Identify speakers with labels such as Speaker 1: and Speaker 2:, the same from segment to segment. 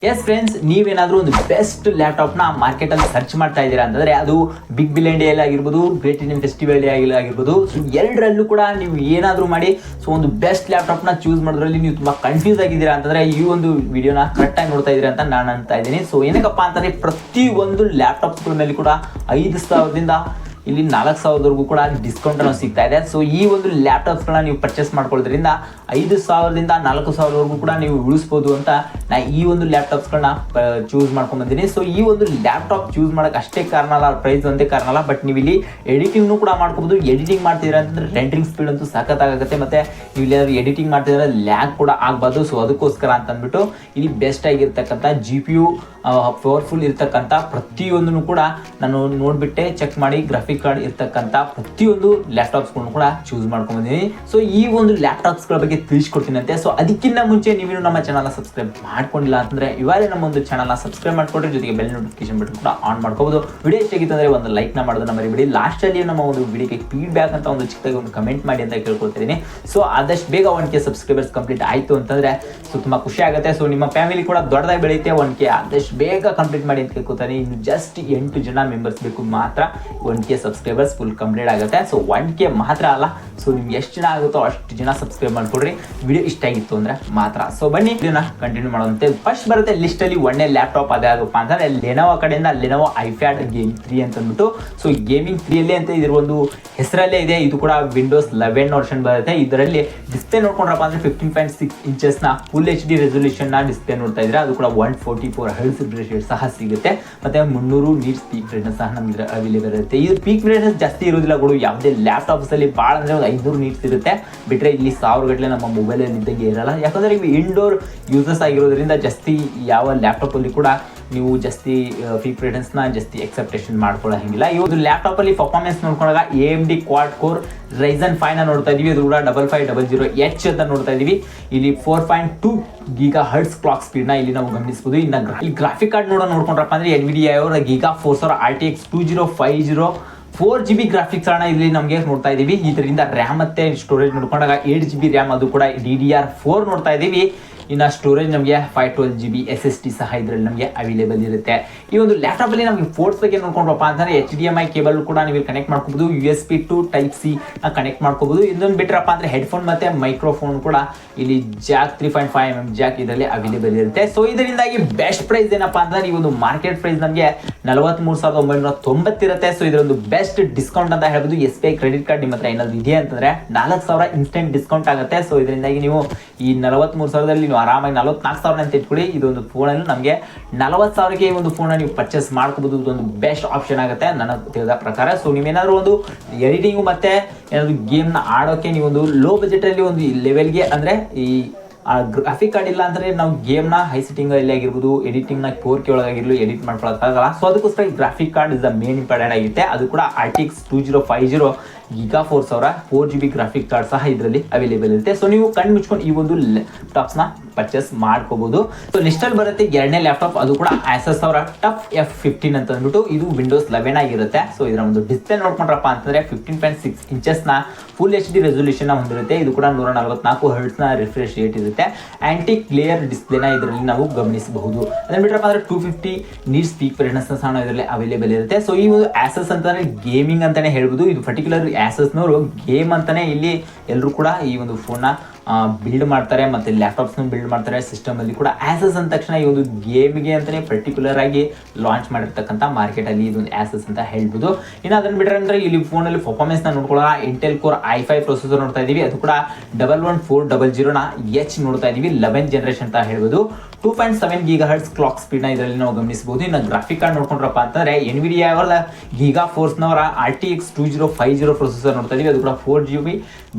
Speaker 1: S friends, ನೀವೇನಾದರೂ ಒಂದು best ಲ್ಯಾಪ್ಟಾಪ್ನ ಮಾರ್ಕೆಟಲ್ಲಿ ಸರ್ಚ್ ಮಾಡ್ತಾ ಇದ್ದೀರಾ ಅಂತಂದರೆ ಅದು ಬಿಗ್ ಬಿಲಿಯನ್ ಡೇ ಆಗಿರ್ಬೋದು, ಗ್ರೇಟ್ ಇಂಡಿಯನ್ ಫೆಸ್ಟಿವಲ್ ಡೇ ಆಗಿರ್ಬೋದು. ಸೊ ಎರಡರಲ್ಲೂ ಕೂಡ ನೀವು ಏನಾದರೂ ಮಾಡಿ ಒಂದು ಬೆಸ್ಟ್ ಲ್ಯಾಪ್ಟಾಪ್ನ ಚೂಸ್ ಮಾಡೋದ್ರಲ್ಲಿ ನೀವು ತುಂಬ ಕನ್ಫ್ಯೂಸ್ ಆಗಿದ್ದೀರಾ ಅಂತಂದರೆ ಈ ಒಂದು ವಿಡಿಯೋನ ಕರೆಕ್ಟಾಗಿ ನೋಡ್ತಾ ಇದ್ದೀರಾ ಅಂತ ನಾನು ಅನ್ತಾ ಇದ್ದೀನಿ. ಸೊ ಏನಕ್ಕಪ್ಪ ಅಂತಂದರೆ ಪ್ರತಿಯೊಂದು ಲ್ಯಾಪ್ಟಾಪ್ಸ್ಗಳ ಮೇಲೆ ಕೂಡ 5,000ದಿಂದ ಇಲ್ಲಿ 4,000ವರೆಗೂ ಕೂಡ ಡಿಸ್ಕೌಂಟ್ ಅನ್ನೋ ಸಿಗ್ತಾ ಇದೆ. ಸೊ ಈ ಒಂದು ಲ್ಯಾಪ್ಟಾಪ್ಸ್ಗಳನ್ನ ನೀವು ಪರ್ಚೇಸ್ ಮಾಡ್ಕೊಳ್ಳೋದ್ರಿಂದ 5,000ದಿಂದ 4,000ವರೆಗೂ ಕೂಡ ನೀವು ಉಳಿಸ್ಬೋದು ಅಂತ ನಾ ಈ ಒಂದು ಲ್ಯಾಪ್ಟಾಪ್ಸ್ಗಳನ್ನ ಚೂಸ್ ಮಾಡ್ಕೊಂಡ್ಬಂದಿನಿ. ಸೊ ಈ ಒಂದು ಲ್ಯಾಪ್ಟಾಪ್ ಚೂಸ್ ಮಾಡೋಕೆ ಅಷ್ಟೇ ಕಾರಣ ಅಲ್ಲ, ಪ್ರೈಸ್ ಒಂದೇ ಕಾರಣ ಅಲ್ಲ, ಬಟ್ ನೀವು ಇಲ್ಲಿ ಎಡಿಟಿಂಗ್ನು ಕೂಡ ಮಾಡ್ಕೋಬೋದು. ಎಡಿಟಿಂಗ್ ಮಾಡ್ತಿದ್ದೀರಾ ಅಂತಂದ್ರೆ ರೆಂಡರಿಂಗ್ ಸ್ಪೀಡ್ ಅಂತೂ ಸಖತ್ತಾಗುತ್ತೆ, ಮತ್ತು ನೀವು ಇಲ್ಲಿ ಎಡಿಟಿಂಗ್ ಮಾಡ್ತಿದ್ರೆ ಲ್ಯಾಗ್ ಕೂಡ ಆಗಬಾರ್ದು. ಸೊ ಅದಕ್ಕೋಸ್ಕರ ಅಂತ ಅಂದ್ಬಿಟ್ಟು ಇಲ್ಲಿ ಬೆಸ್ಟ್ ಆಗಿರ್ತಕ್ಕಂಥ GPU ಪವರ್ಫುಲ್ ಇರ್ತಕ್ಕಂಥ ಪ್ರತಿಯೊಂದನ್ನು ಕೂಡ ನಾನು ನೋಡಿಬಿಟ್ಟೆ ಚೆಕ್ ಮಾಡಿ ಗ್ರಾಫಿಕ್ ಕಾರ್ಡ್ ಇರ್ತಕ್ಕಂಥ ಪ್ರತಿಯೊಂದು ಲ್ಯಾಪ್ಟಾಪ್ಸ್ಗಳನ್ನು ಕೂಡ ಚೂಸ್ ಮಾಡ್ಕೊಂಡ್ಬಂದಿದ್ದೀನಿ. ಸೊ ಈ ಒಂದು ಲ್ಯಾಪ್ಟಾಪ್ಸ್ಗಳ ಬಗ್ಗೆ ತಿಳಿಸ್ಕೊಡ್ತೀನಂತೆ. ಸೊ ಅದಕ್ಕಿಂತ ಮುಂಚೆ ನೀವು ನಮ್ಮ ಚಾನಲ್ನ ಸಬ್ಸ್ಕ್ರೈಬ್ ಮಾಡ್ಕೊಂಡಿಲ್ಲ ಅಂತಂದರೆ ಇವಾಗಲೇ ನಮ್ಮ ಒಂದು ಚಾನಲ್ನ ಸಬ್ಸ್ಕ್ರೈಬ್ ಮಾಡ್ಕೊಂಡ್ರೆ ಜೊತೆಗೆ ಬೆಲ್ ನೋಟಿಫಿಕೇಶನ್ ಬಟನ್ ಕೂಡ ಆನ್ ಮಾಡ್ಕೋಬೋದು. ವಿಡಿಯೋ ಎಷ್ಟಾಗಿತ್ತು ಅಂದರೆ ಒಂದು ಲೈಕ್ನ ಮಾಡೋದನ್ನ ಮರಿಬೇಡಿ. ಲಾಸ್ಟಲ್ಲಿ ನಮ್ಮ ಒಂದು ವಿಡಿಯೋಗೆ ಫೀಡ್ಬ್ಯಾಕ್ ಅಂತ ಒಂದು ಚಿಕ್ಕದಾಗಿ ಒಂದು ಕಮೆಂಟ್ ಮಾಡಿ ಅಂತ ಕೇಳ್ಕೊಳ್ತಿದ್ದೀನಿ. ಸೊ ಆದಷ್ಟು ಬೇಗ 1K ಸಬ್ಸ್ಕ್ರೈಬರ್ಸ್ ಕಂಪ್ಲೀಟ್ ಆಯಿತು ಅಂತಂದರೆ ಸೊ ತುಂಬ ಖುಷಿ ಆಗುತ್ತೆ. ಸೊ ನಿಮ್ಮ ಫ್ಯಾಮಿಲಿ ಕೂಡ ದೊಡ್ಡದಾಗಿ ಬೆಳೆಯುತ್ತೆ. 1K ಆದಷ್ಟು ಬೇಗ ಕಂಪ್ಲೀಟ್ ಮಾಡಿ ಅಂತ ಕೇಳ್ಕೊತಾನೆ. ಇನ್ನು ಜಸ್ಟ್ 8 ಜನ ಮೆಂಬರ್ಸ್ ಬೇಕು ಮಾತ್ರ 1K ಸಬ್ಸ್ಕ್ರೈಬರ್ಸ್ ಫುಲ್ ಕಂಪ್ಲೀಟ್ ಆಗುತ್ತೆ. ಸೊ 1K ಮಾತ್ರ ಅಲ್ಲ, ಸೊ ನಿಮ್ಗೆ ಎಷ್ಟು ಜನ ಆಗುತ್ತೋ ಅಷ್ಟು ಜನ ಸಬ್ಸ್ಕ್ರೈಬ್ ಮಾಡ್ಕೊಡ್ರಿ ವಿಡಿಯೋ ಇಷ್ಟ ಆಗಿತ್ತು ಅಂದರೆ ಮಾತ್ರ. ಸೊ ಬನ್ನಿ ವಿಡಿಯೋನ ಕಂಟಿನ್ಯೂ ಮಾಡೋದಂತೆ. ಫಸ್ಟ್ ಬರುತ್ತೆ ಲಿಸ್ಟಲ್ಲಿ ಒಳ್ಳೆ ಲ್ಯಾಪ್ಟಾಪ್ ಅದಾಗಪ್ಪ ಅಂತಂದರೆ ಲೆನೋವೋ ಕಡೆಯಿಂದ ಲೆನೋವೋ ಐಪ್ಯಾಡ್ ಗೇಮಿಂಗ್ 3 ಅಂತ ಅಂದ್ಬಿಟ್ಟು. ಸೊ ಗೇಮಿಂಗ್ 3 ಅಂತ ಇದ್ರ ಒಂದು ಹೆಸರಲ್ಲೇ ಇದೆ. ಇದು ಕೂಡ Windows 11 ವರ್ಷನ್ ಬರುತ್ತೆ. ಇದರಲ್ಲಿ ಡಿಸ್ಪ್ಲೇ ನೋಡ್ಕೊಂಡ್ರಪ್ಪ ಅಂದರೆ 15.6 ಇಂಚಸ್ನ ಫುಲ್ HD ರೆಸೊಲ್ಯೂಷನ್ನ ಡಿಸ್ಪ್ಲೇ ನೋಡ್ತಾ ಇದ್ರೆ. ಅದು ಕೂಡ 144 ಹರ್ಟ್ಸ್ ರಿಫ್ರೆಶ್ ರೇಟ್ ಸಹ ಸಿಗುತ್ತೆ, ಮತ್ತು 300 ನೀಟ್ಸ್ ಪೀಕ್ ಬ್ರೈಟ್ನೆಸ್ ಸಹ ನಮಗೆ ಅವೈಲೇಬಲ್ ಇರುತ್ತೆ. ಇದು ಪೀಕ್ ಬ್ರೈಟ್ನೆಸ್ ಜಾಸ್ತಿ ಇರೋದಿಲ್ಲ ಗುಡು, ಯಾವುದೇ ಲ್ಯಾಪ್ಟಾಪ್ಸಲ್ಲಿ ಭಾಳ ಅಂದರೆ ಒಂದು 500 ನೀಟ್ಸ್ ಇರುತ್ತೆ. ಬಿಟ್ಟರೆ ಇಲ್ಲಿ 1000 ಗಟ್ಟಲೆ ನಮ್ಮ ಮೊಬೈಲಲ್ಲಿ ಇದ್ದಂಗೆ ಇರಲ್ಲ. ಯಾಕಂದರೆ ಇವು ಇಂಡೋರ್ ಯೂಸಸ್ ಆಗಿರೋದ್ರಿಂದ ಜಾಸ್ತಿ ಯಾವ ಲ್ಯಾಪ್ಟಾಪಲ್ಲಿ ಕೂಡ ನೀವು ಜಾಸ್ತಿ ಪೀಕ್ ಬ್ರೈಟ್ನೆಸ್ನ ಜಾಸ್ತಿ ಎಕ್ಸೆಪ್ಟೇಷನ್ ಮಾಡ್ಕೊಳ್ಳೋ ಹಂಗಿಲ್ಲ. ಈ ಒಂದು ಲ್ಯಾಪ್ಟಾಪಲ್ಲಿ ಪರ್ಫಾರ್ಮೆನ್ಸ್ ನೋಡ್ಕೊಂಡಾಗ AMD ಕ್ವಾಡ್ ಕೋರ್ Ryzen 5ನ ನೋಡ್ತಾ ಇದೀವಿ. ಅದು ಕೂಡ 5500H ಅಂತ ನೋಡ್ತಾ ಇದೀವಿ. ಇಲ್ಲಿ 4.2 GHz ಕ್ಲಾಕ್ ಸ್ಪೀಡ್ನ ಇಲ್ಲಿ ನಾವು ಗಮನಿಸಬಹುದು. ಇನ್ನು ಗ್ರಾಫಿಕ್ ಕಾರ್ಡ್ ನೋಡ್ಕೊಂಡ್ರಪ್ಪ ಅಂದರೆ NVIDIA ಅವರ Giga 4000 RTX 2050 4GB ಗ್ರಾಫಿಕ್ಸ್ ಅನ್ನ ಇಲ್ಲಿ ನಮಗೆ ನೋಡ್ತಾ ಇದೀವಿ. ಇದರಿಂದ ರ್ಯಾಮ್ ಮತ್ತೆ ಸ್ಟೋರೇಜ್ ನೋಡ್ಕೊಂಡಾಗ 8GB ರ್ಯಾಮ್, ಅದು ಕೂಡ DDR4 ನೋಡ್ತಾ ಇದೀವಿ. ಇನ್ನು ಸ್ಟೋರೇಜ್ ನಮಗೆ 512GB SSD ಸಹ ಇದರಲ್ಲಿ ನಮಗೆ ಅವೈಲೇಬಲ್ ಇರುತ್ತೆ. ಈ ಒಂದು ಲ್ಯಾಪ್ಟಾಪಲ್ಲಿ ನಮಗೆ ಪೋರ್ಟ್ಸ್ ಬಗ್ಗೆ ನೋಡ್ಕೊಂಡ್ರಪ್ಪ ಅಂತಂದರೆ HDMI ಕೇಬಲ್ ಕೂಡ ನೀವು ಕನೆಕ್ಟ್ ಮಾಡ್ಕೋಬಹುದು, USB to Type-C ಕನೆಕ್ಟ್ ಮಾಡ್ಕೋಬಹುದು. ಇದೊಂದು ಬಿಟ್ಟರಪ್ಪ ಅಂದರೆ ಹೆಡ್ಫೋನ್ ಮತ್ತು ಮೈಕ್ರೋಫೋನ್ ಕೂಡ ಇಲ್ಲಿ ಜಾಕ್ 3.5mm ಜಾಕ್ ಇದರಲ್ಲಿ ಅವೈಲೇಬಲ್ ಇರುತ್ತೆ. ಸೊ ಇದರಿಂದಾಗಿ ಬೆಸ್ಟ್ ಪ್ರೈಸ್ ಏನಪ್ಪ ಅಂತಂದರೆ ಈ ಒಂದು ಮಾರ್ಕೆಟ್ ಪ್ರೈಸ್ ನಮಗೆ 43,990 ಇರುತ್ತೆ. ಸೊ ಇದರೊಂದು ಬೆಸ್ಟ್ ಡಿಸ್ಕೌಂಟ್ ಅಂತ ಹೇಳ್ಬೋದು. SBI ಕ್ರೆಡಿಟ್ ಕಾರ್ಡ್ ನಿಮ್ಮ ಹತ್ರ ಏನಾದರೂ ಇದೆ ಅಂತಂದರೆ 4,000 ಇನ್ಸ್ಟೆಂಟ್ ಡಿಸ್ಕೌಂಟ್ ಆಗುತ್ತೆ. ಸೊ ಇದರಿಂದಾಗಿ ನೀವು ಈ 43,000ದಲ್ಲಿ ನೀವು ಆರಾಮಾಗಿ 44,000 ಅಂತ ಇಟ್ಕೊಳ್ಳಿ. ಇದೊಂದು ಫೋನಲ್ಲಿ ನಮಗೆ 40,000ಕ್ಕೆ ಈ ಒಂದು ಫೋನ್ ನೀವು ಪರ್ಚೇಸ್ ಮಾಡ್ಕೋಬಹುದು. ಇದೊಂದು ಬೆಸ್ಟ್ ಆಪ್ಷನ್ ಆಗುತ್ತೆ ನನ್ನ ತಿಳಿದ ಪ್ರಕಾರ. ಸೊ ನೀವೇನಾದರೂ ಒಂದು ಎಡಿಟಿಂಗು ಮತ್ತು ಏನಾದರೂ ಗೇಮ್ನ ಆಡೋಕ್ಕೆ ನೀವೊಂದು ಲೋ ಬಜೆಟಲ್ಲಿ ಒಂದು ಲೆವೆಲ್ಗೆ ಅಂದರೆ ಈ ಗ್ರಾಫಿಕ್ ಕಾರ್ಡ್ ಇಲ್ಲ ಅಂದರೆ ನಾವು ಗೇಮ್ನ ಹೈ ಸೆಟ್ಟಿಂಗಲ್ಲಿ ಆಗಿರ್ಬೋದು, ಎಡಿಟಿಂಗ್ನ 4K ಒಳಗಾಗಿರಲು ಎಡಿಟ್ ಮಾಡ್ಕೊಳ್ಳೋಕ್ಕಾಗಲ್ಲ. ಸೊ ಅದಕ್ಕೋಸ್ಕರ ಈ graphic card is the main important ಆಗುತ್ತೆ. ಅದು ಕೂಡ RTX 2050 Giga 4000 4GB graphic card ಸಹ ಇದರಲ್ಲಿ ಅವೈಲೇಬಲ್ ಇರುತ್ತೆ. ಸೊ ನೀವು ಕಣ್ಣು ಮುಚ್ಕೊಂಡು ಈ ಒಂದು ಲ್ಯಾಪ್ಟಾಪ್ಸ್ನ ಪರ್ಚೇಸ್ ಮಾಡ್ಕೋಬಹುದು. ಸೊ ಲಿಸ್ಟಲ್ಲಿ ಬರುತ್ತೆ ಎರಡನೇ ಲ್ಯಾಪ್ಟಾಪ್, ಅದು ಕೂಡ Asus ಅವರ TUF F15 ಅಂತ ಅಂದ್ಬಿಟ್ಟು. ಇದು Windows 11 ಆಗಿರುತ್ತೆ. ಸೊ ಇದರ ಒಂದು ಡಿಸ್ಪ್ಲೇ ನೋಡ್ಕೊಂಡ್ರಪ್ಪ ಅಂತಂದರೆ 15.6 ಇಂಚಸ್ನ ಫುಲ್ HD ರೆಸೊಲ್ಯೂಷನ್ ಹೊಂದಿರುತ್ತೆ. ಇದು ಕೂಡ 144 ಹರ್ಟ್ಸ್ನ ರಿಫ್ರೆಶ್ ರೇಟ್ ಇರುತ್ತೆ. ಆಂಟಿ ಕ್ಲಿಯರ್ ಡಿಸ್ಪ್ಲೇನ ಇದರಲ್ಲಿ ನಾವು ಗಮನಿಸಬಹುದು. ಅದನ್ನ ಬಿಟ್ಟರಪ್ಪ ಅಂದರೆ 250 ನೀಟ್ಸ್ ಪೀಕ್ ಬ್ರೈಟ್ನೆಸ್ ಸಹ ಇದರಲ್ಲಿ ಅವೈಲೇಬಲ್ ಇರುತ್ತೆ. ಸೊ ಈ ಒಂದು Asus ಅಂತಂದರೆ ಗೇಮಿಂಗ್ ಅಂತಾನೆ ಹೇಳ್ಬೋದು. ಇದು ಪರ್ಟಿಕ್ಯುಲರ್ Asusನವರು ಗೇಮ್ ಅಂತಾನೆ ಇಲ್ಲಿ ಎಲ್ಲರೂ ಕೂಡ ಈ ಒಂದು ಫೋನ್ನ ಬಿಲ್ಡ್ ಮಾಡ್ತಾರೆ, ಮತ್ತು ಲ್ಯಾಪ್ಟಾಪ್ಸ್ನ ಬಿಲ್ಡ್ ಮಾಡ್ತಾರೆ. ಸಿಸ್ಟಮಲ್ಲಿ ಕೂಡ Asus ಅಂದ ತಕ್ಷಣ ಈ ಒಂದು ಗೇಮಿಗೆ ಅಂತಲೇ ಪರ್ಟಿಕ್ಯುಲರ್ ಆಗಿ ಲಾಂಚ್ ಮಾಡಿರ್ತಕ್ಕಂಥ ಮಾರ್ಕೆಟಲ್ಲಿ ಇದೊಂದು Asus ಅಂತ ಹೇಳ್ಬೋದು. ಇನ್ನು ಅದನ್ನು ಬಿಟ್ಟರೆ ಅಂದರೆ ಇಲ್ಲಿ ಫೋನಲ್ಲಿ ಪರ್ಫಾರ್ಮೆನ್ಸ್ನ ನೋಡ್ಕೊಳ್ಳೋಣ. ಇಂಟೆಲ್ ಕೋರ್ i5 ಪ್ರೊಸೆಸರ್ ನೋಡ್ತಾ ಇದ್ದೀವಿ. ಅದು ಕೂಡ 11400ನ H ನೋಡ್ತಾ ಇದ್ದೀವಿ. 11th ಜನರೇಷನ್ ಅಂತ ಹೇಳ್ಬೋದು. 2.7 GHz ಕ್ಲಾಕ್ ಸ್ಪೀಡ್ನ ಇದರಲ್ಲಿ ನಾವು ಗಮನಿಸಬಹುದು. ಇನ್ನು ಗ್ರಾಫಿಕ್ ಕಾರ್ಡ್ ನೋಡ್ಕೊಂಡ್ರಪ್ಪ ಅಂತಂದರೆ NVIDIA ಅವರ Giga Force-ನವರ RTX 2050 ಪ್ರೊಸೆಸರ್ ನೋಡ್ತಾ ಇದ್ದೀವಿ. ಅದು ಕೂಡ 4GB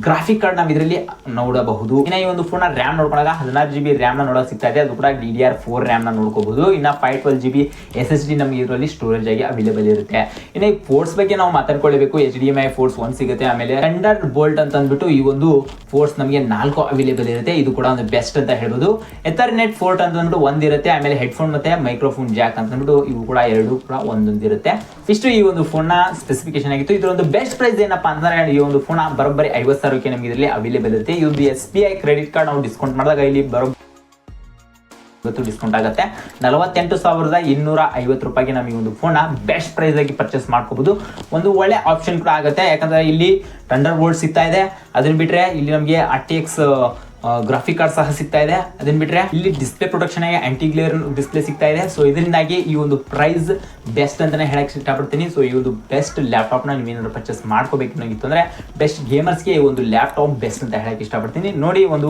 Speaker 1: ಗ್ರಾಫಿಕ್ ಕಾರ್ಡ್ ನಾವು ಇದರಲ್ಲಿ ನೋಡಬಹುದು. ಇನ್ನು ಈ ಒಂದು ಫೋನ್ ರ್ಯಾಮ್ ನೋಡ್ಕೊಂಡಾಗ 16GB ರ್ಯಾಮ್ನ ನೋಡೋಕೆ ಸಿಗ್ತಾ ಇದೆ. ಅದು ಕೂಡ DDR4 ರ್ಯಾಮ್ನ ನೋಡ್ಕೋಬಹುದು. ಇನ್ನು 512GB SSD ನಮಗೆ ಇದರಲ್ಲಿ ಸ್ಟೋರೇಜ್ ಆಗಿ ಅವೈಲೇಬಲ್ ಇರುತ್ತೆ. ಇನ್ನು ಈ ಪೋರ್ಟ್ಸ್ ಬಗ್ಗೆ ನಾವು ಮಾತಾಡ್ಕೊಳ್ಳಬೇಕು. HDMI ಪೋರ್ಟ್ಸ್ 1 ಸಿಗುತ್ತೆ. ಆಮೇಲೆ ಥಂಡರ್ ಬೋಲ್ಟ್ ಅಂತ ಅಂದ್ಬಿಟ್ಟು ಈ ಒಂದು ಪೋರ್ಟ್ಸ್ ನಮಗೆ 4 ಅವೈಲೇಬಲ್ ಇರುತ್ತೆ. ಇದು ಕೂಡ ಒಂದು ಬೆಸ್ಟ್ ಅಂತ ಹೇಳ್ಬೋದು. ಎಥರ್ನೆಟ್ ಪೋರ್ಟ್ ಅಂತಂದ್ಬಿಟ್ಟು 1 ಇರುತ್ತೆ. ಆಮೇಲೆ ಹೆಡ್ಫೋನ್ ಮತ್ತು ಮೈಕ್ರೋಫೋನ್ ಜಾಕ್ ಅಂತಂದ್ಬಿಟ್ಟು ಇವು ಕೂಡ 2 ಕೂಡ ಒಂದೊಂದಿರುತ್ತೆ. ಇಷ್ಟು ಈ ಒಂದು ಫೋನ್ನ ಸ್ಪೆಸಿಫಿಕೇಶನ್ ಆಗಿತ್ತು. ಇದರ ಒಂದು ಬೆಸ್ಟ್ ಪ್ರೈಸ್ ಏನಪ್ಪ ಅಂತಂದರೆ ಈ ಒಂದು ಫೋನ್ ಬರೋಬ್ಬರಿ 50,000ಕ್ಕೆ ನಮಗೆ ಇದರಲ್ಲಿ ಅವೈಲೇಬಲ್ ಇರುತ್ತೆ. ಈ ಒಂದು SBI ಕ್ರೆಡಿಟ್ ಕಾರ್ಡ್ ನಾವು ಡಿಸ್ಕೌಂಟ್ ಮಾಡಿದಾಗ ಇಲ್ಲಿ ಇವತ್ತು ಡಿಸ್ಕೌಂಟ್ ಆಗುತ್ತೆ 48,250 ರೂಪಾಯಿಗೆ ನಮಗೆ ಒಂದು ಫೋನ್ ಬೆಸ್ಟ್ ಪ್ರೈಸ್ ಆಗಿ ಪರ್ಚೇಸ್ ಮಾಡ್ಕೋಬಹುದು. ಒಂದು ಒಳ್ಳೆ ಆಪ್ಷನ್ ಕೂಡ ಆಗುತ್ತೆ, ಯಾಕಂದ್ರೆ ಇಲ್ಲಿ ಥಂಡರ್ ಬೋಲ್ಟ್ ಸಿಗ್ತಾ ಇದೆ. ಅದನ್ನ ಬಿಟ್ರೆ ಇಲ್ಲಿ ನಮಗೆ RTX ಗ್ರಾಫಿಕ್ ಕಾರ್ಡ್ ಸಹ ಸಿಗ್ತಾ ಇದೆ. ಅದನ್ನ ಬಿಟ್ರೆ ಇಲ್ಲಿ ಡಿಸ್ಪ್ಲೇ ಪ್ರೊಟೆಕ್ಷನ್ ಆಗಿ ಆಂಟಿ ಗ್ಲೇರ್ ಡಿಸ್ಪ್ಲೇ ಸಿಗ್ತಾ ಇದೆ. ಸೊ ಇದರಿಂದಾಗಿ ಈ ಒಂದು ಪ್ರೈಸ್ ಬೆಸ್ಟ್ ಅಂತಾನೆ ಹೇಳಕ್ ಇಷ್ಟಪಡ್ತೀನಿ. ಸೊ ಈ ಒಂದು ಬೆಸ್ಟ್ ಲ್ಯಾಪ್ಟಾಪ್ ನ ನೀವೇನಾದ್ರು ಪರ್ಚೇಸ್ ಮಾಡ್ಕೋಬೇಕಂಗಿತ್ತು ಅಂದ್ರೆ ಬೆಸ್ಟ್ ಗೇಮರ್ಸ್ಗೆ ಈ ಒಂದು ಲ್ಯಾಪ್ಟಾಪ್ ಬೆಸ್ಟ್ ಅಂತ ಹೇಳಕ್ ಇಷ್ಟಪಡ್ತೀನಿ. ನೋಡಿ, ಒಂದು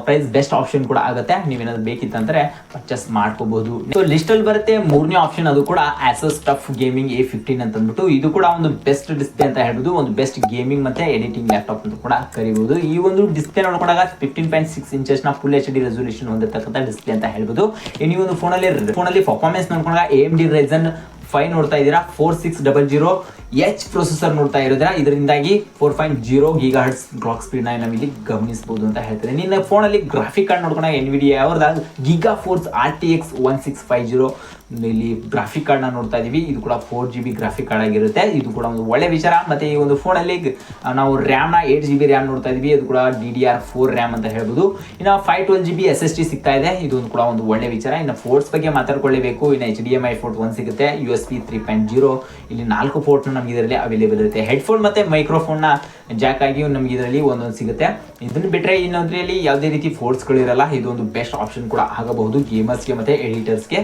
Speaker 1: ಪ್ರೈಸ್ ಬೆಸ್ಟ್ ಆಪ್ಷನ್ ಕೂಡ ಆಗುತ್ತೆ. ನೀವೇನಾದ್ರು ಬೇಕಿತ್ತಂದ್ರೆ ಪರ್ಚೇಸ್ ಮಾಡ್ಕೋಬಹುದು. ಸೊ ಲಿಸ್ಟ್ ಅಲ್ಲಿ ಬರುತ್ತೆ ಮೂರನೇ ಆಪ್ಷನ್, ಅದು ಕೂಡ Asus TUF Gaming A15 ಅಂತ ಅಂದ್ಬಿಟ್ಟು. ಇದು ಕೂಡ ಒಂದು ಬೆಸ್ಟ್ ಡಿಸ್ಪ್ಲೇ ಅಂತ ಹೇಳ್ಬೋದು, ಒಂದು ಬೆಸ್ಟ್ ಗೇಮಿಂಗ್ ಮತ್ತೆ ಎಡಿಟಿಂಗ್ ಲ್ಯಾಪ್ಟಾಪ್ ಅಂತ ಕೂಡ ಕರಿಬಹುದು. ಈ ಒಂದು ಡಿಸ್ಪ್ಲೇ ನೋಡ್ಕೊಂಡಾಗ 15.6 ಇಂಚಸ್ ನ ಫುಲ್ HD ರೆಸಲ್ಯೂಷನ್ ಹೊಂದಿರತಕ್ಕಂಥ ಡಿಸ್ಪ್ಲೇ ಅಂತ ಹೇಳ್ಬೋದು. ಈ ಒಂದು ಫೋನಲ್ಲಿ ಪರ್ಫಾರ್ಮೆನ್ಸ್ ನೋಡ್ಕೊಂಡಾಗ AMD Ryzen 5 ನೋಡ್ತಾ ಇದ್ದೀರಾ, 4600H ಪ್ರೊಸೆಸರ್ ನೋಡ್ತಾ ಇರೋದ್ರಾ. ಇದರಿಂದಾಗಿ 4.0 GHz ಕ್ಲಾಕ್ ಸ್ಪೀಡ್ ನ ನಾವಿಲ್ಲಿ ಗಮನಿಸಬಹುದು ಅಂತ ಹೇಳ್ತಾರೆ. ನಿನ್ನ ಫೋನಲ್ಲಿ ಗ್ರಾಫಿಕ್ ಕಾರ್ಡ್ ನೋಡ್ಕೊಂಡಾಗ NVIDIA ಅವರದ GigaForce RTX 1650 ಇಲ್ಲಿ ಗ್ರಾಫಿಕ್ ಕಾರ್ಡ್ ನ ನೋಡ್ತಾ ಇದೀವಿ. ಇದು ಕೂಡ 4GB ಗ್ರಾಫಿಕ್ ಕಾರ್ಡ್ ಆಗಿರುತ್ತೆ. ಇದು ಕೂಡ ಒಂದು ಒಳ್ಳೆ ವಿಚಾರ. ಮತ್ತೆ ಈ ಒಂದು ಫೋನ್ ಅಲ್ಲಿ ನಾವು ರ್ಯಾಮ್ ನ 8GB ರ್ಯಾಮ್ ನೋಡ್ತಾ ಇದೀವಿ. ಅದು ಕೂಡ DDR4 ರ್ಯಾಮ್ ಅಂತ ಹೇಳ್ಬೋದು. ಇನ್ನು 512GB SSD ಸಿಗ್ತಾ ಇದೆ. ಇದು ಕೂಡ ಒಂದು ಒಳ್ಳೆ ವಿಚಾರ. ಇನ್ನು ಪೋರ್ಟ್ಸ್ ಬಗ್ಗೆ ಮಾತಾಡ್ಕೊಳ್ಳೇಬೇಕು. ಇನ್ನು HDMI ಪೋರ್ಟ್ 1 ಸಿಗುತ್ತೆ, USB 3.0 ಇಲ್ಲಿ 4 ಪೋರ್ಟ್ ನಮ್ಗೆ ಇದರಲ್ಲಿ ಅವೈಲೇಬಲ್ ಇರುತ್ತೆ. ಹೆಡ್ಫೋನ್ ಮತ್ತೆ ಮೈಕ್ರೋಫೋನ್ ನ ಜಾಕ್ ಆಗಿ ನಮ್ಗೆ ಇದರಲ್ಲಿ ಒಂದೊಂದು ಸಿಗುತ್ತೆ. ಇದನ್ನ ಬಿಟ್ರೆ ಇನ್ನೊಂದ್ರಲ್ಲಿ ಯಾವುದೇ ರೀತಿ ಫೋರ್ಟ್ಸ್ ಗಳಿರಲ್ಲ. ಇದು ಒಂದು ಬೆಸ್ಟ್ ಆಪ್ಷನ್ ಕೂಡ ಆಗಬಹುದು ಗೇಮರ್ಸ್ಗೆ ಮತ್ತೆ ಎಡಿಟರ್ಸ್ಗೆ.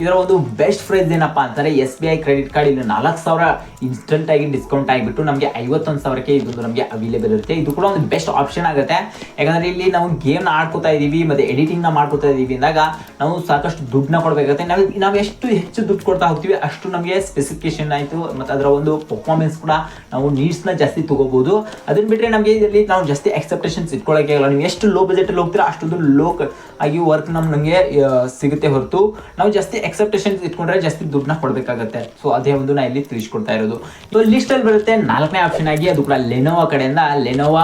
Speaker 1: ಇದರ ಒಂದು ಬೆಸ್ಟ್ ಪ್ರೈಸ್ ಏನಪ್ಪಾ ಅಂತಂದ್ರೆ SBI ಕ್ರೆಡಿಟ್ ಕಾರ್ಡ್ ಇಲ್ಲಿ 4,000 ಇನ್ಸ್ಟೆಂಟ್ ಆಗಿ ಡಿಸ್ಕೌಂಟ್ ಆಗಿಬಿಟ್ಟು ನಮಗೆ 51,000ಕ್ಕೆ ಇದೊಂದು ನಮಗೆ ಅವೈಲೇಬಲ್ ಇರುತ್ತೆ. ಇದು ಕೂಡ ಒಂದು ಬೆಸ್ಟ್ ಆಪ್ಷನ್ ಆಗುತ್ತೆ, ಯಾಕಂದ್ರೆ ಇಲ್ಲಿ ನಾವು ಗೇಮ್ ನ ಆಡ್ಕೋತಾ ಇದೀವಿ ಮತ್ತೆ ಎಡಿಟಿಂಗ್ ನ ಮಾಡ್ಕೋತಾ ಇದೀವಿ ಅಂದಾಗ ನಾವು ಸಾಕಷ್ಟು ದುಡ್ಡನ್ನ ಕೊಡಬೇಕಾಗುತ್ತೆ. ನಾವು ಎಷ್ಟು ಹೆಚ್ಚು ದುಡ್ಡು ಕೊಡ್ತಾ ಹೋಗ್ತೀವಿ ಅಷ್ಟು ನಮಗೆ ಸ್ಪೆಸಿಫಿಕೇಶನ್ ಆಯ್ತು ಮತ್ತೆ ಅದರ ಒಂದು ಪರ್ಫಾರ್ಮೆನ್ಸ್ ಕೂಡ ನಾವು ನೀಡ್ಸ್ ನ ಜಾಸ್ತಿ ತಗೋಬಹುದು. ಅದನ್ನ ಬಿಟ್ರೆ ನಮಗೆ ಇದರಲ್ಲಿ ನಾವು ಜಾಸ್ತಿ ಎಕ್ಸೆಪ್ಟೇಷನ್ಸ್ ಇಟ್ಕೊಳ್ಳೋಕೆ ಆಗಲ್ಲ. ನೀವು ಎಷ್ಟು ಲೋ ಬಜೆಟ್ ಅಲ್ಲಿ ಹೋಗ್ತೀರಾ ಅಷ್ಟೊಂದು ಲೋ ಆಗಿ ವರ್ಕ್ ನಮಗೆ ಸಿಗುತ್ತೆ ಹೊರತು ನಾವು ಜಾಸ್ತಿ ಎಕ್ಸೆಪ್ಟೇಷನ್ಸ್ ಇಟ್ಕೊಂಡ್ರೆ ಜಾಸ್ತಿ ದುಡ್ಡನ್ನ ಕೊಡಬೇಕಾಗುತ್ತೆ. ಸೊ ಅದೇ ಒಂದು ನಾ ಇಲ್ಲಿ ತಿಳಿಸ್ಕೊಡ್ತಾ ಇರೋದು. ಸೊ ಲಿಸ್ಟ್ ಅಲ್ಲಿ ಬರುತ್ತೆ 4ನೇ ಆಪ್ಷನ್ ಆಗಿ, ಅದು ಕೂಡ ಲೆನೋವಾ ಕಡೆಯಿಂದ ಲೆನೋವಾ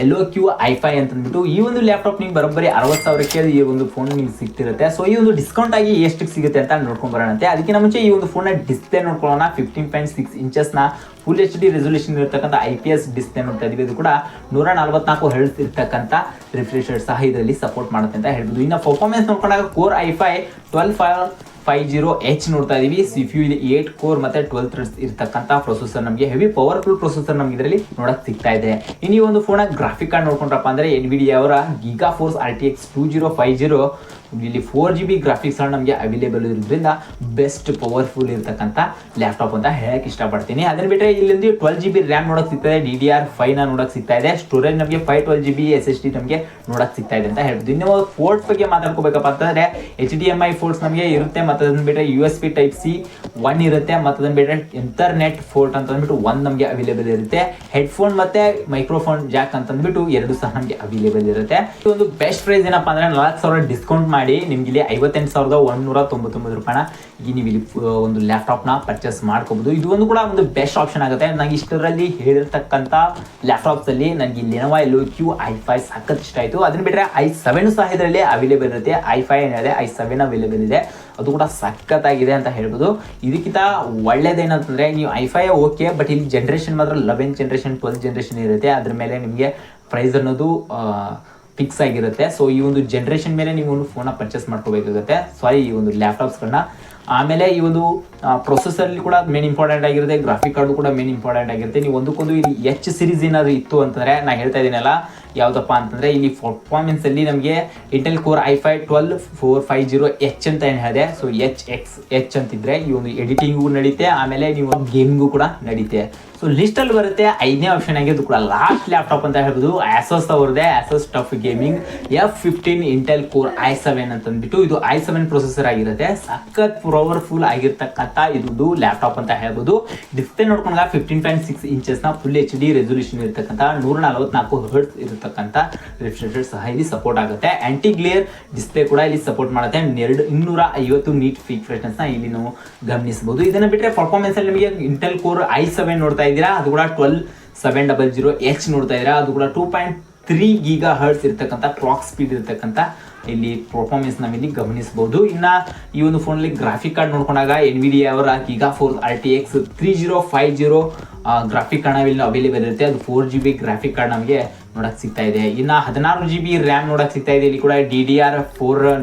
Speaker 1: LOQ i5 ಅಂತ ಅಂದ್ಬಿಟ್ಟು. ಈ ಒಂದು ಲ್ಯಾಪ್ಟಾಪ್ ನಿಮ್ಗೆ ಬರೋಬ್ಬರಿ 60,000ಕ್ಕೆ ಈ ಒಂದು ಫೋನ್ ನಿಮ್ಗೆ ಸಿಗ್ತಿರುತ್ತೆ. ಸೊ ಈ ಒಂದು ಡಿಸ್ಕೌಂಟ್ ಆಗಿ ಎಷ್ಟಕ್ಕೆ ಸಿಗುತ್ತೆ ಅಂತ ನೋಡ್ಕೊಂಡ್ ಬರೋಣಂತೆ. ಅದಕ್ಕಿಂತ ಮುಂಚೆ ಈ ಒಂದು ಫೋನ್ ಡಿಸ್ಪ್ಲೇ ನೋಡ್ಕೊಳ್ಳೋಣ. 15.6 ಇಂಚಸ್ ನ ಫುಲ್ HD ರೆಸಲ್ಯೂಷನ್ ಇರತಕ್ಕಂಥ IPS ಡಿಸ್ಪ್ಲೇ ನೋಡ್ತಾ ಇದೀವಿ. ಇದು ಕೂಡ 144 Hz ಇರ್ತಕ್ಕಂಥ ರಿಫ್ರೆಶ್ ರೇಟ್ ಸಹ ಇದರಲ್ಲಿ ಸಪೋರ್ಟ್ ಮಾಡುತ್ತೆ ಅಂತ ಹೇಳ್ಬೋದು. ಇನ್ನು ಪರ್ಫಾರ್ಮೆನ್ಸ್ ನೋಡ್ಕೊಂಡಾಗ Core i5 1250H ನೋಡ್ತಾ ಇದೀವಿ. CPU ಇಲ್ಲಿ 8 ಕೋರ್ ಮತ್ತೆ 12 ಥ್ರೆಡ್ಸ್ ಇರ್ತಕ್ಕಂಥ ಪ್ರೊಸೆಸರ್ ನಮಗೆ ಹೆವಿ ಪವರ್ಫುಲ್ ಪ್ರೊಸೆಸರ್ ನಮಗೆ ಇದರಲ್ಲಿ ನೋಡಕ್ ಸಿಗ್ತಾ ಇದೆ. ಇನ್ನು ಈ ಒಂದು ಫೋನ್ ಗ್ರಾಫಿಕ್ ಕಾರ್ಡ್ ನೋಡ್ಕೊಂಡ್ರಪ್ಪ ಅಂದ್ರೆ NVIDIA ಅವರ GigaForce RTX 2050 ಇಲ್ಲಿ 4GB ಗ್ರಾಫಿಕ್ಸ್ ನಮಗೆ ಅವೈಲೇಬಲ್ ಇರೋದ್ರಿಂದ ಬೆಸ್ಟ್ ಪವರ್ಫುಲ್ ಇರ್ತಕ್ಕಂಥ ಲ್ಯಾಪ್ಟಾಪ್ ಅಂತ ಹೇಳಕ್ ಇಷ್ಟಪಡ್ತೀನಿ. ಅದನ್ನ ಬಿಟ್ಟರೆ ಇಲ್ಲಿಂದ 12GB ರ್ಯಾಮ್ ನೋಡಕ್ ಸಿಗ್ತಾ ಇದೆ, DDR5 ನ ನೋಡಕ್ ಸಿಗ್ತಾ ಇದೆ, ಸ್ಟೋರೇಜ್ ನಮಗೆ 512GB SSD ನಮಗೆ ನೋಡಕ್ ಸಿಗ್ತಾ ಇದೆ ಅಂತ ಹೇಳ್ಬೋದು. ಇನ್ನು ಪೋರ್ಟ್ಸ್ ಬಗ್ಗೆ ಮಾತಾಡ್ಕೋಬೇಕಪ್ಪ ಅಂತಂದ್ರೆ HDMI ಪೋರ್ಟ್ಸ್ ನಮಗೆ ಇರುತ್ತೆ, ಮತ್ತೆ ಅದನ್ನ ಬಿಟ್ಟರೆ USB Type-C 1 ಇರುತ್ತೆ, ಮತ್ತೆ ಅದನ್ನ ಬಿಟ್ಟರೆ ಇಂಟರ್ನೆಟ್ ಪೋರ್ಟ್ ಅಂತ ಅಂದ್ಬಿಟ್ಟು 1 ನಮಗೆ ಅವೈಲೇಬಲ್ ಇರುತ್ತೆ. ಹೆಡ್ಫೋನ್ ಮತ್ತೆ ಮೈಕ್ರೋಫೋನ್ ಜಾಕ್ ಅಂತ ಅಂದ್ಬಿಟ್ಟು 2 ಸಹ ನಮಗೆ ಅವೈಲೇಬಲ್ ಇರುತ್ತೆ. ಒಂದು ಬೆಸ್ಟ್ ಪ್ರೈಸ್ ಏನಪ್ಪಾ ಅಂದ್ರೆ 4,000 ಡಿಸ್ಕೌಂಟ್ ಮಾಡಿ ನಿಮ್ಗೆ ಇಲ್ಲಿ 58,199 ರೂಪಾಯಿನ ಈಗ ನೀವು ಇಲ್ಲಿ ಒಂದು ಲ್ಯಾಪ್ಟಾಪ್ ನ ಪರ್ಚೇಸ್ ಮಾಡ್ಕೋಬಹುದು. ಇದು ಒಂದು ಕೂಡ ಒಂದು ಬೆಸ್ಟ್ ಆಪ್ಷನ್ ಆಗುತ್ತೆ. ನನಗೆ ಇಷ್ಟರಲ್ಲಿ ಹೇಳಿರ್ತಕ್ಕಂಥ ಲ್ಯಾಪ್ಟಾಪ್ಸ್ ಅಲ್ಲಿ ನನಗೆ Lenovo LOQ i5 ಸಖತ್ ಇಷ್ಟ ಆಯಿತು. ಅದನ್ನ ಬಿಟ್ಟರೆ i7 ಸಹ ಇದರಲ್ಲಿ ಅವೈಲೇಬಲ್ ಇರುತ್ತೆ. i5 ಏನಿದೆ i7 ಅವೈಲೇಬಲ್ ಇದೆ, ಅದು ಕೂಡ ಸಖತ್ತಾಗಿದೆ ಅಂತ ಹೇಳ್ಬೋದು. ಇದಕ್ಕಿಂತ ಒಳ್ಳೇದೇನಂತಂದ್ರೆ ನೀವು i5 ಓಕೆ, ಬಟ್ ಇಲ್ಲಿ ಜನರೇಷನ್ ಮಾತ್ರ 11th ಜನರೇಷನ್ 12th ಜನರೇಷನ್ ಇರುತ್ತೆ. ಅದ್ರ ಮೇಲೆ ನಿಮಗೆ ಪ್ರೈಸ್ ಅನ್ನೋದು ಫಿಕ್ಸ್ ಆಗಿರುತ್ತೆ. ಸೊ ಈ ಒಂದು ಜನರೇಷನ್ ಮೇಲೆ ನೀವು ಒಂದು ಫೋನ್ ಪರ್ಚೇಸ್ ಮಾಡ್ಕೋಬೇಕಾಗುತ್ತೆ, ಈ ಒಂದು ಲ್ಯಾಪ್ಟಾಪ್ಸ್ಗಳನ್ನ. ಆಮೇಲೆ ಈ ಒಂದು ಪ್ರೊಸೆಸರ್ ಕೂಡ ಮೇನ್ ಇಂಪಾರ್ಟೆಂಟ್ ಆಗಿರುತ್ತೆ, ಗ್ರಾಫಿಕ್ ಕಾರ್ಡ್ ಕೂಡ ಮೇನ್ ಇಂಪಾರ್ಟೆಂಟ್ ಆಗಿರುತ್ತೆ. ನೀವು ಒಂದಕ್ಕೊಂದು ಇಲ್ಲಿ H ಸೀರೀಸ್ ಏನಾದ್ರು ಇತ್ತು ಅಂತಂದ್ರೆ ನಾ ಹೇಳ್ತಾ ಇದೀನಲ್ಲ, ಯಾವ್ದಪ್ಪ ಅಂತಂದ್ರೆ ಇಲ್ಲಿ ಪರ್ಫಾರ್ಮೆನ್ಸ್ ಅಲ್ಲಿ ನಮಗೆ ಇಂಟೆಲ್ ಕೋರ್ i5 12450H ಅಂತ ಏನು ಹೇಳಿದೆ. ಸೊ H ಅಂತಿದ್ರೆ ಈ ಒಂದು ಎಡಿಟಿಂಗು ನಡೀತೆ, ಆಮೇಲೆ ನೀವು ಗೇಮಿಂಗು ಕೂಡ ನಡೀತೆ. ಸೊ ಲಿಸ್ಟ್ ಅಲ್ಲಿ ಬರುತ್ತೆ 5ನೇ ಆಪ್ಷನ್ ಆಗಿ, ಅದು ಕೂಡ ಲಾಸ್ಟ್ ಲ್ಯಾಪ್ಟಾಪ್ ಅಂತ ಹೇಳ್ಬೋದು. Asus ಅವ್ರದ್ದೇ Asus TUF Gaming F15 Intel core i7 ಅಂತ ಅಂದ್ಬಿಟ್ಟು ಇದು i7 ಪ್ರೊಸೆಸರ್ ಆಗಿರುತ್ತೆ. ಸಖತ್ ಪವರ್ಫುಲ್ ಆಗಿರ್ತಕ್ಕಂಥ ಇದು ಲ್ಯಾಪ್ಟಾಪ್ ಅಂತ ಹೇಳ್ಬೋದು. ಡಿಸ್ಪ್ಲೇ ನೋಡ್ಕೊಂಡಾಗ 15.6 ಇಂಚಸ್ ನ ಫುಲ್ HD ರೆಸಲ್ಯೂಷನ್ ಇರ್ತಕ್ಕಂಥ 144 Hz ಇರತಕ್ಕಂಥ ರಿಫ್ರೆಶ್ ರೇಟ್ ಸಹ ಇಲ್ಲಿ ಸಪೋರ್ಟ್ ಆಗುತ್ತೆ. ಆಂಟಿ ಗ್ಲೇರ್ ಡಿಸ್ಪ್ಲೇ ಕೂಡ ಇಲ್ಲಿ ಸಪೋರ್ಟ್ ಮಾಡುತ್ತೆ. 250 ನೀಟ್ ಫ್ರೀಕ್ವೆನ್ಸ್ ನ ಇಲ್ಲಿ ನಾವು ಗಮನಿಸಬಹುದು. ಇದನ್ನ ಬಿಟ್ಟರೆ ಪರ್ಫಾರ್ಮೆನ್ಸ್ ಅಲ್ಲಿ ನಿಮಗೆ ಇಂಟೆಲ್ ಕೋರ್ i7 ನೋಡ್ತಾ ಇದ್ದೀರಾ, ಅದು ಕೂಡ 12700H ನೋಡ್ತಾ ಇದ್ದೀರಾ, ಅದು ಕೂಡ 2.3 GHz ಇರ್ತಕ್ಕಂಥ ಕ್ಲಾಕ್ ಸ್ಪೀಡ್ ಇರ್ತಕ್ಕಂಥ ಇಲ್ಲಿ ಪರ್ಫಾರ್ಮೆನ್ಸ್ ನಾವಿಲ್ಲಿ ಗಮನಿಸಬಹುದು. ಇನ್ನ ಈ ಒಂದು ಫೋನಲ್ಲಿ ಗ್ರಾಫಿಕ್ ಕಾರ್ಡ್ ನೋಡ್ಕೊಂಡಾಗ NVIDIA ಅವರ GigaForce RTX 3050 ಗ್ರಾಫಿಕ್ ಕಾರ್ಡ್ ಇಲ್ಲಿ ಅವೈಲೇಬಲ್ ಇರುತ್ತೆ. ಅದು 4GB ಗ್ರಾಫಿಕ್ ಕಾರ್ಡ್ ನಮಗೆ ನೋಡಕ್ ಸಿಗ್ತಾ ಇದೆ. ಇನ್ನು 16 GB ರ್ಯಾಮ್ ನೋಡಕ್ ಸಿಗ್ತಾ ಇದೆ. ಇಲ್ಲಿ ಕೂಡ DDR4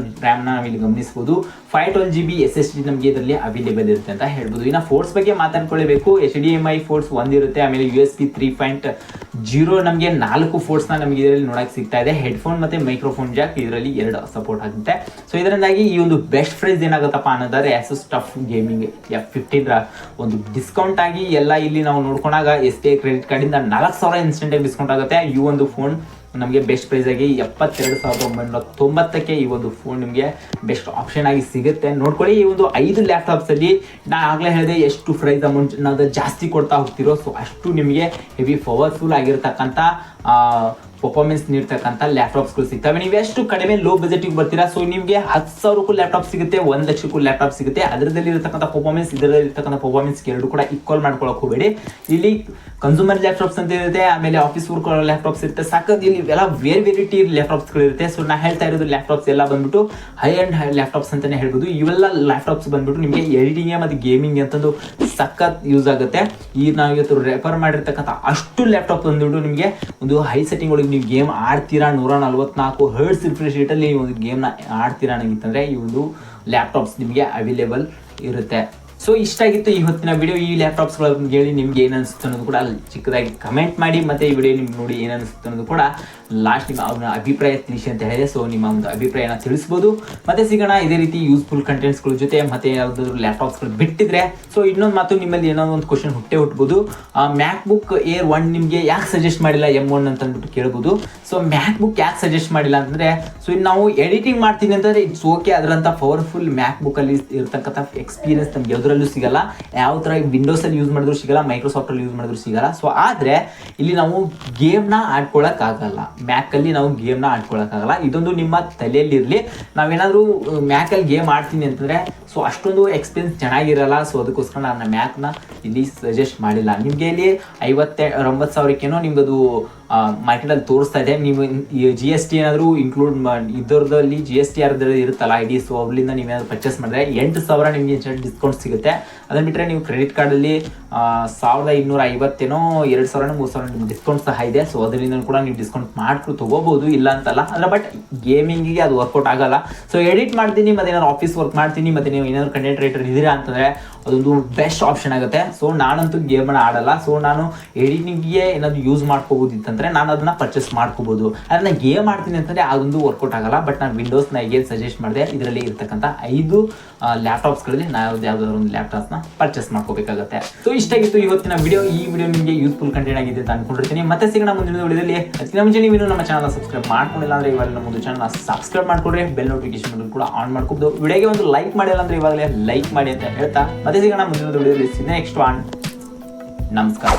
Speaker 1: ರ್ಯಾಮ್ನ ನಾವಿಲ್ಲಿ ಗಮನಿಸಬಹುದು. 512 GB SSD ನಮಗೆ ಇದರಲ್ಲಿ ಅವೈಲೇಬಲ್ ಇರುತ್ತೆ ಅಂತ ಹೇಳ್ಬೋದು. ಇನ್ನು ಫೋರ್ಸ್ ಬಗ್ಗೆ ಮಾತಾಡ್ಕೊಳ್ಳೇಬೇಕು. HDMI ಫೋರ್ಸ್ ಒಂದಿರುತ್ತೆ, ಆಮೇಲೆ USB 3.0 ನಮಗೆ 4 ಫೋರ್ಸ್ನ ನಮಗೆ ಇದರಲ್ಲಿ ನೋಡಕ್ ಸಿಗ್ತಾ ಇದೆ. ಹೆಡ್ಫೋನ್ ಮತ್ತೆ ಮೈಕ್ರೋಫೋನ್ ಜಾಕ್ ಇದರಲ್ಲಿ 2 ಸಪೋರ್ಟ್ ಆಗುತ್ತೆ. ಸೊ ಇದರಿಂದಾಗಿ ಈ ಒಂದು ಬೆಸ್ಟ್ ಪ್ರೈಸ್ ಏನಾಗುತ್ತಪ್ಪ ಅನ್ನೋದಾದ್ರೆ ASUS TUF Gaming F15 ಒಂದು ಡಿಸ್ಕೌಂಟ್ ಆಗಿ ಎಲ್ಲ ಇಲ್ಲಿ ನಾವು ನೋಡ್ಕೊಂಡಾಗ SBI ಕ್ರೆಡಿಟ್ ಕಾರ್ಡಿಂದ 4000 ಇನ್ಸ್ಟೆಂಟ್ ಡಿಸ್ಕೌಂಟ್ ಆಗುತ್ತೆ. ಈ ಒಂದು ಫೋನ್ ನಮಗೆ ಬೆಸ್ಟ್ ಪ್ರೈಸ್ ಆಗಿ 72,990ಕ್ಕೆ ಈ ಒಂದು ಫೋನ್ ನಿಮಗೆ ಬೆಸ್ಟ್ ಆಪ್ಷನ್ ಆಗಿ ಸಿಗುತ್ತೆ. ನೋಡ್ಕೊಳ್ಳಿ, ಈ ಒಂದು 5 ಲ್ಯಾಪ್ಟಾಪ್ಸ್ ಅಲ್ಲಿ ನಾನು ಆಗಲೇ ಹೇಳಿದೆ ಎಷ್ಟು ಪ್ರೈಸ್ ಅಮೌಂಟ್ ನಾವು ಜಾಸ್ತಿ ಕೊಡ್ತಾ ಹೋಗ್ತಿರೋ ಸೊ ಅಷ್ಟು ನಿಮಗೆ ಹೆವಿ ಪವರ್ಫುಲ್ ಆಗಿರ್ತಕ್ಕಂಥ ಪರ್ಫಾರ್ಮೆನ್ಸ್ ನೀಡ್ತಕ್ಕಂಥ ಲ್ಯಾಪ್ಟಾಪ್ಸ್ಗಳು ಸಿಗ್ತವೆ. ನೀವು ಎಷ್ಟು ಕಡಿಮೆ ಲೋ ಬಜೆಟಿಗೆ ಬರ್ತೀರಾ ಸೊ ನಿಮಗೆ 10,000ಕ್ಕೂ ಲ್ಯಾಪ್ಟಾಪ್ ಸಿಗುತ್ತೆ, 1 ಲಕ್ಷಕ್ಕೂ ಲ್ಯಾಪ್ಟಾಪ್ ಸಿಗುತ್ತೆ. ಅದರಲ್ಲಿ ಇರತಕ್ಕಂಥ ಪರ್ಫಾರ್ಮೆನ್ಸ್ ಇದರಲ್ಲಿ ಇರ್ತಕ್ಕಂಥ ಪರ್ಫಾರ್ಮೆನ್ಸ್ ಎರಡು ಕೂಡ ಈಕ್ವಲ್ ಮಾಡ್ಕೊಳಕ್ ಹೋಗಬೇಡಿ. ಇಲ್ಲಿ ಕನ್ಸೂಮರ್ ಲ್ಯಾಪ್ಟಾಪ್ಸ್ ಅಂತ ಇರುತ್ತೆ, ಆಮೇಲೆ ಆಫೀಸ್ ವರ್ಕ್ ಲ್ಯಾಪ್ಟಾಪ್ಸ್ ಇರುತ್ತೆ, ಸಾಕಷ್ಟು ಇಲ್ಲಿ ಎಲ್ಲ ವೇರ್ ಟೀರ್ ಲ್ಯಾಪ್ಟಾಪ್ಸ್ಗಳು ಇರುತ್ತೆ. ಸೊ ನಾ ಹೇಳ್ತಾ ಇರೋದು ಲ್ಯಾಪ್ಟಾಪ್ಸ್ ಎಲ್ಲ ಬಂದ್ಬಿಟ್ಟು ಹೈ ಲ್ಯಾಪ್ಟಾಪ್ಸ್ ಅಂತಾನೆ ಹೇಳ್ಬೋದು. ಇವೆಲ್ಲ ಲ್ಯಾಪ್ಟಾಪ್ಸ್ ಬಂದ್ಬಿಟ್ಟು ನಿಮಗೆ ಎಡಿಟಿಂಗ್ ಮತ್ತು ಗೇಮಿಂಗ್ ಅಂತಂದು ಸಖತ್ ಯೂಸ್ ಆಗುತ್ತೆ. ಈ ನಾವು ಇವತ್ತು ರೆಫರ್ ಮಾಡಿರ್ತಕ್ಕಂಥ ಅಷ್ಟು ಲ್ಯಾಪ್ಟಾಪ್ ಬಂದ್ಬಿಟ್ಟು ನಿಮಗೆ ಒಂದು ಹೈ ಸೆಟ್ಟಿಂಗ್ ಒಳಗೆ ನೀವು ಗೇಮ್ ಆಡ್ತೀರಾ, 144 ಹರ್ಟ್ಸ್ ರಿಫ್ರೆಶ್ ರೇಟಲ್ಲಿ ಈ ಒಂದು ಗೇಮ್ನ ಆಡ್ತೀರಾ ಅನ್ನೋಂಗಿತ್ತಂದರೆ ಈ ಒಂದು ಲ್ಯಾಪ್ಟಾಪ್ಸ್ ನಿಮಗೆ ಅವೈಲೇಬಲ್ ಇರುತ್ತೆ. ಸೊ ಇಷ್ಟ ಆಗಿತ್ತು ಇವತ್ತಿನ ವಿಡಿಯೋ. ಈ ಲ್ಯಾಪ್ಟಾಪ್ಸ್ಗಳ ಬಗ್ಗೆ ಹೇಳಿ ನಿಮ್ಗೆ ಏನು ಅನಿಸುತ್ತೆ ಅನ್ನೋದು ಕೂಡ ಚಿಕ್ಕದಾಗಿ ಕಮೆಂಟ್ ಮಾಡಿ, ಮತ್ತು ಈ ವಿಡಿಯೋ ನಿಮ್ಗೆ ನೋಡಿ ಏನು ಅನಿಸುತ್ತೆ ಅನ್ನೋದು ಕೂಡ ಲಾಸ್ಟ್ ನಿಮ್ಮ ಅವ್ರ ಅಭಿಪ್ರಾಯ ತಿಳಿಸಿ ಅಂತ ಹೇಳಿದೆ. ಸೊ ನಿಮ್ಮ ಒಂದು ಅಭಿಪ್ರಾಯನ ತಿಳಿಸ್ಬೋದು. ಮತ್ತೆ ಸಿಗೋಣ ಇದೇ ರೀತಿ ಯೂಸ್ಫುಲ್ ಕಂಟೆಂಟ್ಸ್ಗಳ ಜೊತೆ. ಮತ್ತೆ ಯಾವುದಾದ್ರು ಲ್ಯಾಪ್ಟಾಪ್ಸ್ಗಳು ಬಿಟ್ಟಿದ್ರೆ ಸೊ ಇನ್ನೊಂದು ಮಾತು ನಿಮ್ಮಲ್ಲಿ ಏನೋ ಒಂದು ಕ್ವಶನ್ ಹುಟ್ಬೋದು. ಮ್ಯಾಕ್ಬುಕ್ ಏರ್ 1 ನಿಮಗೆ ಯಾಕೆ ಸಜೆಸ್ಟ್ ಮಾಡಿಲ್ಲ M1 ಅಂತ ಅಂದ್ಬಿಟ್ಟು ಕೇಳ್ಬೋದು. ಸೊ ಮ್ಯಾಕ್ಬುಕ್ ಯಾಕೆ ಸಜೆಸ್ಟ್ ಮಾಡಿಲ್ಲ ಅಂತಂದರೆ ಸೊ ನಾವು ಎಡಿಟಿಂಗ್ ಮಾಡ್ತೀನಿ ಅಂತಂದರೆ ಇಟ್ಸ್ ಓಕೆ, ಅದರಂಥ ಪವರ್ಫುಲ್ ಮ್ಯಾಕ್ಬುಕ್ಕಲ್ಲಿ ಇರ್ತಕ್ಕಂಥ ಎಕ್ಸ್ಪೀರಿಯನ್ಸ್ ನಮ್ಗೆ ಯಾವುದರಲ್ಲೂ ಸಿಗಲ್ಲ. ಯಾವ ಥರ ವಿಂಡೋಸಲ್ಲಿ ಯೂಸ್ ಮಾಡಿದ್ರು ಸಿಗಲ್ಲ, ಮೈಕ್ರೋಸಾಫ್ಟಲ್ಲಿ ಯೂಸ್ ಮಾಡಿದ್ರು ಸಿಗಲ್ಲ. ಸೊ ಆದರೆ ಇಲ್ಲಿ ನಾವು ಗೇಮ್ನ ಆಡ್ಕೊಳ್ಳೋಕ್ಕಾಗಲ್ಲ, ಮ್ಯಾಕಲ್ಲಿ ನಾವು ಗೇಮ್ನ ಆಡ್ಕೊಳ್ಳೋಕ್ಕಾಗಲ್ಲ. ಇದೊಂದು ನಿಮ್ಮ ತಲೆಯಲ್ಲಿರಲಿ. ನಾವೇನಾದರೂ ಮ್ಯಾಕಲ್ಲಿ ಗೇಮ್ ಆಡ್ತೀನಿ ಅಂತಂದರೆ ಸೊ ಅಷ್ಟೊಂದು ಎಕ್ಸ್ಪೀರಿಯನ್ಸ್ ಚೆನ್ನಾಗಿರಲ್ಲ. ಸೊ ಅದಕ್ಕೋಸ್ಕರ ನಾನು ಮ್ಯಾಕ್ನ ಇಲ್ಲಿ ಸಜೆಸ್ಟ್ ಮಾಡಿಲ್ಲ. ನಿಮಗೆ ಇಲ್ಲಿ 59,000ಕ್ಕೇನೋ ನಿಮ್ಗದು ಮಾರ್ಕೆಟಲ್ಲಿ ತೋರಿಸ್ತಾ ಇದೆ. ನೀವು GST ಏನಾದರೂ ಇನ್ಕ್ಲೂಡ್ ಇದರದಲ್ಲಿ GST ಯಾರ್ದ್ರಲ್ಲಿ ಇರುತ್ತಲ್ಲ ID, ಸೊ ಅವ್ರಿಂದ ನೀವೇನಾದ್ರು ಪರ್ಚೇಸ್ ಮಾಡಿದ್ರೆ 8,000 ನಿಮಗೆ ಡಿಸ್ಕೌಂಟ್ ಸಿಗುತ್ತೆ. ಅದನ್ನು ಬಿಟ್ಟರೆ ನೀವು ಕ್ರೆಡಿಟ್ ಕಾರ್ಡಲ್ಲಿ 1,250 ಏನೋ 2,000 3,000 ನಿಮ್ಗೆ ಡಿಸ್ಕೌಂಟ್ ಸಹ ಇದೆ. ಸೊ ಅದರಿಂದ ಕೂಡ ನೀವು ಡಿಸ್ಕೌಂಟ್ ಮಾಡ್ಕೊಂಡು ತೊಗೋಬೋದು, ಇಲ್ಲ ಅಂತಲ್ಲ. ಅಂದರೆ ಬಟ್ ಗೇಮಿಂಗಿಗೆ ಅದು ವರ್ಕೌಟ್ ಆಗಲ್ಲ. ಸೊ ಎಡಿಟ್ ಮಾಡ್ತೀನಿ ಮತ್ತು ಏನಾದ್ರು ಆಫೀಸ್ ವರ್ಕ್ ಮಾಡ್ತೀನಿ ಮತ್ತು ನೀವು ಏನಾದ್ರು ಕಂಟೆಂಟ್ ರೈಟರ್ ಇದ್ದೀರಾ ಅಂತಂದರೆ ಅದೊಂದು ಬೆಸ್ಟ್ ಆಪ್ಷನ್ ಆಗುತ್ತೆ. ಸೊ ನಾನಂತೂ ಗೇಮನ್ನು ಆಡಲ್ಲ. ಸೊ ನಾನು ಎಡಿಟಿಂಗಿಗೆ ಏನಾದರೂ ಯೂಸ್ ಮಾಡ್ಕೋಬೋದಿತ್ತಂದರೆ ನಾನು ಅದನ್ನು ಪರ್ಚೇಸ್ ಮಾಡ್ಕೋಬೋದು. ಅದನ್ನ ಗೇಮ್ ಆಡ್ತೀನಿ ಅಂತಂದರೆ ಅದೊಂದು ವರ್ಕೌಟ್ ಆಗಲ್ಲ. ಬಟ್ ನಾನು ವಿಂಡೋಸ್ನ ಏನು ಸಜೆಸ್ಟ್ ಮಾಡಿದೆ, ಇದರಲ್ಲಿ ಇರ್ತಕ್ಕಂಥ 5 ಲ್ಯಾಪ್ಟಾಪ್ಸ್ಗಳಲ್ಲಿ ನಾವು ಯಾವುದಾದ್ರು ಒಂದು ಲ್ಯಾಪ್ಟಾಪ್ನ ಪರ್ಚೇಸ್ ಮಾಡ್ಕೋಬೇಕಾಗುತ್ತೆ. ಸೊ ಇಷ್ಟಾಗಿತ್ತು ಇವತ್ತಿನ ವಿಡಿಯೋ. ಈ ವಿಡಿಯೋ ನಿಮಗೆ ಯೂಸ್ಫುಲ್ ಕಂಟೆಂಟ್ ಆಗಿದೆ ಅಂತ ಅನ್ಕೊಂಡಿರ್ತೀನಿ. ಮತ್ತೆ ಸಿಗೋಣ ಮುಂದಿನ ವಿಡಿಯೋದಲ್ಲಿ. ಅದಕ್ಕಿಂತ ಮುಂಚೆ ನೀವು ನಮ್ಮ ಚಾನಲ್ ಸಬ್ಸ್ಕ್ರೈಬ್ ಮಾಡ್ಕೊಂಡಿಲ್ಲ ಅಂದರೆ ಇವಾಗ ನಮ್ಮ ಚಾನಲ್ ಸಬ್ಸ್ಕ್ರೈಬ್ ಮಾಡ್ಕೊಂಡ್ರೆ ಬೆಲ್ ನೋಟಿಫಿಕೇಶನ್ ಕೂಡ ಆನ್ ಮಾಡ್ಕೋಬಹುದು. ವಿಡಿಯೋಗೆ ಒಂದು ಲೈಕ್ ಮಾಡಿಲ್ಲ ಅಂದರೆ ಇವಾಗಲೇ ಲೈಕ್ ಮಾಡಿ ಅಂತ ಹೇಳ್ತಾ ಮತ್ತೆ ಸಿಗೋಣ ಮುಂದಿನ ವಿಡಿಯೋದಲ್ಲಿ. ನೆಕ್ಸ್ಟ್ ಒನ್, ನಮಸ್ಕಾರ.